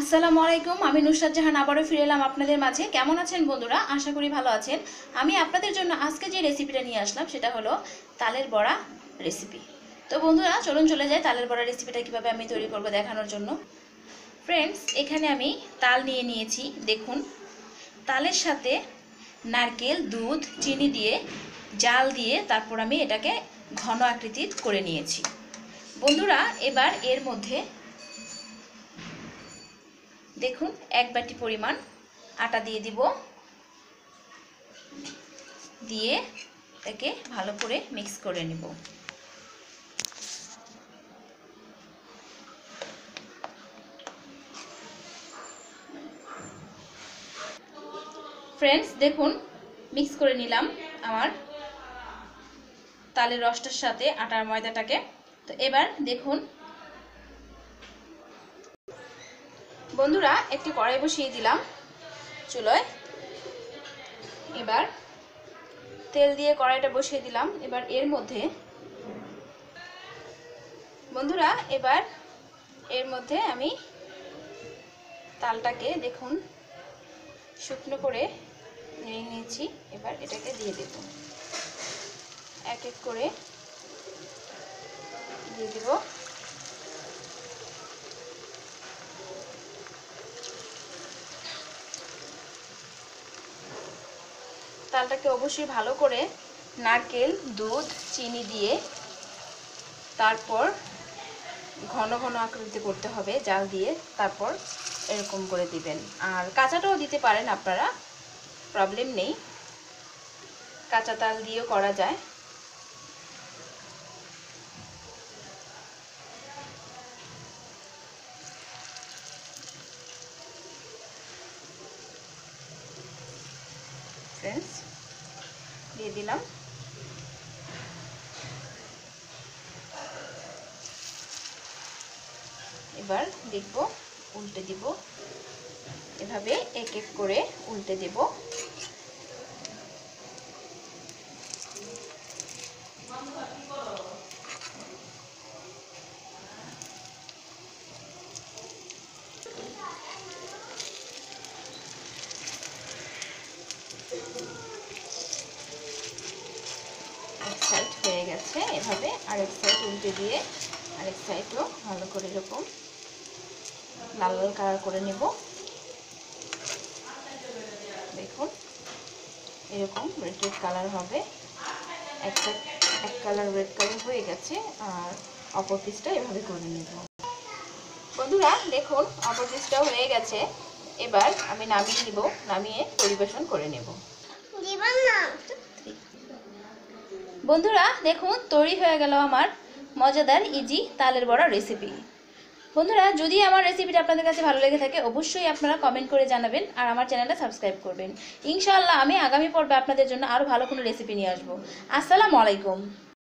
আসসালামু আলাইকুম। আমি নুসরাত জাহান আবারও ফিরে এলাম আপনাদের মাঝে। কেমন আছেন বন্ধুরা? আশা করি ভালো আছেন। আমি আপনাদের জন্য আজকে যে রেসিপিটা নিয়ে আসলাম সেটা হলো তালের বড়া রেসিপি। তো বন্ধুরা চলুন চলে যাই তালের বড়া রেসিপিটা কীভাবে আমি তৈরি করব দেখানোর জন্য। ফ্রেন্ডস, এখানে আমি তাল নিয়ে নিয়েছি। দেখুন, তালের সাথে নারকেল, দুধ, চিনি দিয়ে জাল দিয়ে তারপর আমি এটাকে ঘন আকৃতির করে নিয়েছি। বন্ধুরা এবার এর মধ্যে দেখুন 1 বাটি পরিমাণ আটা দিয়ে দিব, দিয়ে এটাকে ভালো করে মিক্স করে নিব। ফ্রেন্ডস দেখুন, মিক্স করে নিলাম আমার তালের রসটার সাথে আটার ময়দাটাকে। তো এবার দেখুন বন্ধুরা, একটি কড়াই বসিয়ে দিলাম চুলোয়। এবার তেল দিয়ে কড়াইটা বসিয়ে দিলাম। এবার এর মধ্যে বন্ধুরা আমি তালটাকে দেখুন শুকনো করে নিয়ে নিয়েছি। এবার এটাকে দিয়ে দেব, এক এক করে দিয়ে দেব। তালটাকে অবশ্যই ভালো করে নারকেল, দুধ, চিনি দিয়ে তারপর ঘন ঘন আকৃতি করতে হবে জাল দিয়ে, তারপর এরকম করে দিবেন। আর কাঁচাটাও দিতে পারেন আপনারা, প্রবলেম নেই, কাঁচা তাল দিয়েও করা যায়। ফ্রেন্ডস দিয়ে দিলাম। এবার দেখব, উল্টে দিব, এভাবে এক এক করে উল্টে দেব। এক সাইড হয়ে গেছে, এভাবে আরেক সাইড উল্টে দিয়ে আরেক সাইডও ভালো করে এরকম লাল লাল কালার করে নেব। দেখুন এরকম রেড রেড কালার হবে। এক কালার রেড কালার হয়ে গেছে, আর অপর পিসটা এভাবে করে নেব। বন্ধুরা দেখুন অপর পিসটাও হয়ে গেছে। এবার আমি নামিয়ে নিব, নামিয়ে পরিবেশন করে নেব। বন্ধুরা দেখুন তৈরি হয়ে গেল আমার মজাদার ইজি তালের বড়া রেসিপি। বন্ধুরা যদি আমার রেসিপিটা আপনাদের কাছে ভালো লেগে থাকে অবশ্যই আপনারা কমেন্ট করে জানাবেন, আর আমার চ্যানেলটা সাবস্ক্রাইব করবেন। ইনশাআল্লাহ আমি আগামী পর্বে আপনাদের জন্য আরও ভালো কোনো রেসিপি নিয়ে আসবো। আসসালামু আলাইকুম।